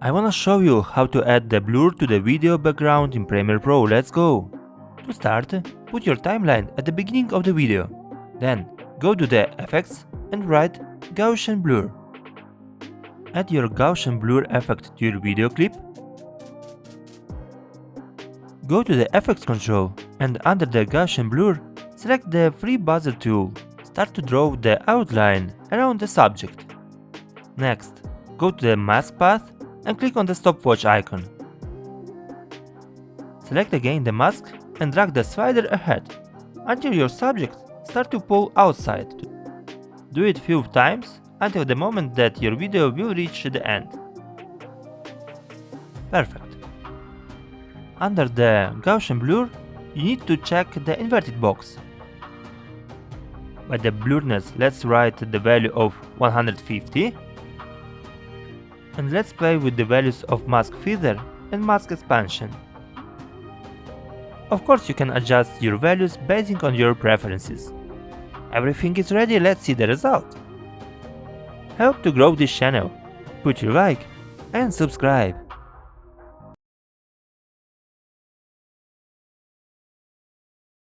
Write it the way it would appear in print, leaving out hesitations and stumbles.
I wanna show you how to add the blur to the video background in Premiere Pro, let's go! To start, put your timeline at the beginning of the video. Then, go to the Effects and write Gaussian Blur. Add your Gaussian Blur effect to your video clip. Go to the Effects control and under the Gaussian Blur, select the free buzzer tool. Start to draw the outline around the subject. Next, go to the mask path and click on the stopwatch icon. Select again the mask and drag the slider ahead until your subject starts to pull outside. Do it few times until the moment that your video will reach the end. Perfect. Under the Gaussian Blur, you need to check the inverted box. By the blurriness, let's write the value of 150. And let's play with the values of mask feather and mask expansion. Of course, you can adjust your values based on your preferences. Everything is ready, let's see the result. Help to grow this channel. Put your like and subscribe.